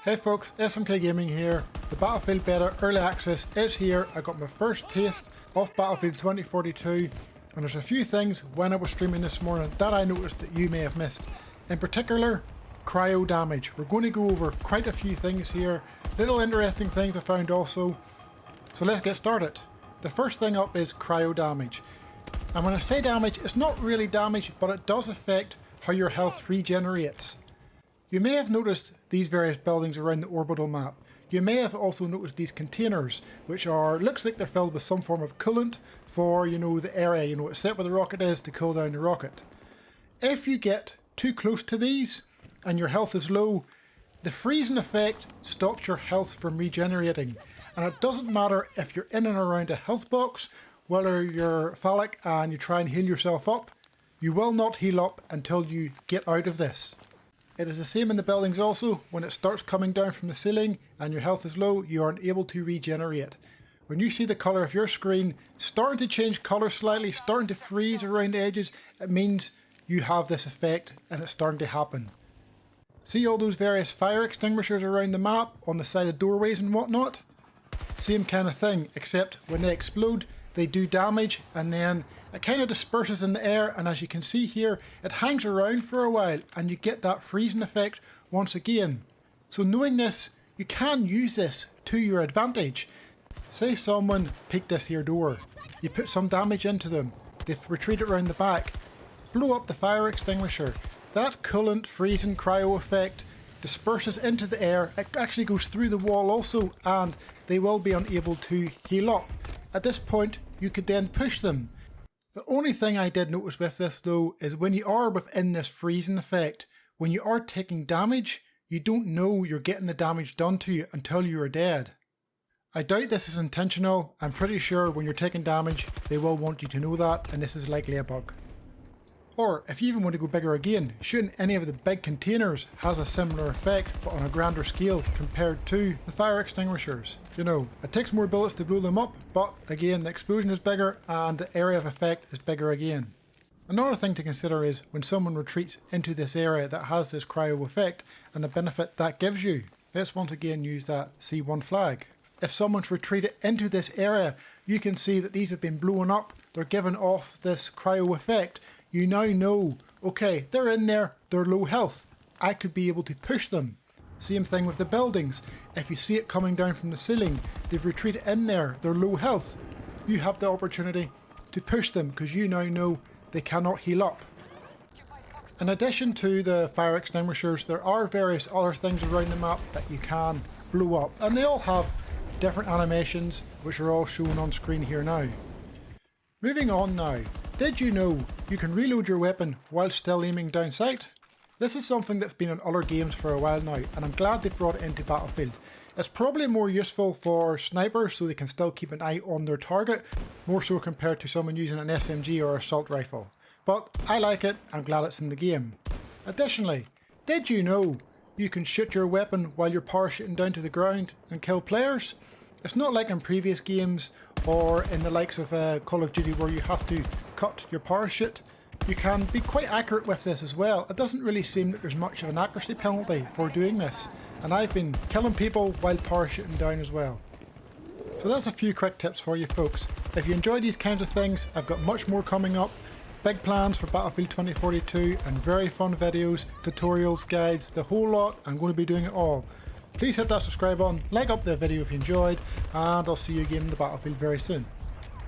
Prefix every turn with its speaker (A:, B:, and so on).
A: Hey folks, SMK Gaming here. The Battlefield Beta Early Access is here. I got my first taste of Battlefield 2042 and there's a few things when I was streaming this morning that I noticed that you may have missed. In particular, CRYO damage. We're going to go over quite a few things here, little interesting things I found also. So let's get started. The first thing up is CRYO damage. And when I say damage, it's not really damage, but it does affect how your health regenerates. You may have noticed these various buildings around the orbital map. You may have also noticed these containers, which looks like they're filled with some form of coolant for, the area, it's set where the rocket is to cool down the rocket. If you get too close to these and your health is low, the freezing effect stops your health from regenerating. And it doesn't matter if you're in and around a health box, whether you're phallic and you try and heal yourself up, you will not heal up until you get out of this. It is the same in the buildings also. When it starts coming down from the ceiling and your health is low, you aren't able to regenerate. When you see the colour of your screen starting to change colour slightly, starting to freeze around the edges, it means you have this effect and it's starting to happen. See all those various fire extinguishers around the map on the side of doorways and whatnot? Same kind of thing, except when they explode, they do damage and then it kind of disperses in the air, and as you can see here, it hangs around for a while and you get that freezing effect once again. So knowing this, you can use this to your advantage. Say someone peeked this here door, you put some damage into them, they've retreated around the back, blow up the fire extinguisher. That coolant freezing cryo effect disperses into the air, it actually goes through the wall also, and they will be unable to heal up. At this point, you could then push them. The only thing I did notice with this though is when you are within this freezing effect, when you are taking damage, you don't know you're getting the damage done to you until you are dead. I doubt this is intentional. I'm pretty sure when you're taking damage, they will want you to know that, and this is likely a bug. Or if you even want to go bigger again, shooting any of the big containers has a similar effect but on a grander scale compared to the fire extinguishers. It takes more bullets to blow them up, but again the explosion is bigger and the area of effect is bigger again. Another thing to consider is when someone retreats into this area that has this cryo effect and the benefit that gives you. Let's once again use that C1 flag. If someone's retreated into this area, you can see that these have been blown up, they're giving off this cryo effect. You now know, okay, they're in there, they're low health, I could be able to push them. Same thing with the buildings. If you see it coming down from the ceiling, they've retreated in there, they're low health. You have the opportunity to push them because you now know they cannot heal up. In addition to the fire extinguishers, there are various other things around the map that you can blow up, and they all have different animations which are all shown on screen here now. Moving on now. Did you know you can reload your weapon while still aiming down sight? This is something that's been in other games for a while now, and I'm glad they've brought it into Battlefield. It's probably more useful for snipers so they can still keep an eye on their target, more so compared to someone using an SMG or assault rifle. But I like it, I'm glad it's in the game. Additionally, did you know you can shoot your weapon while you're parachuting down to the ground and kill players? It's not like in previous games or in the likes of Call of Duty where you have to cut your parachute. You can be quite accurate with this as well. It doesn't really seem that there's much of an accuracy penalty for doing this, and I've been killing people while parachuting down as well. So that's a few quick tips for you folks. If you enjoy these kinds of things, I've got much more coming up. Big plans for Battlefield 2042 and very fun videos, tutorials, guides, the whole lot. I'm going to be doing it all. Please hit that subscribe button, like up the video if you enjoyed, and I'll see you again in the Battlefield very soon.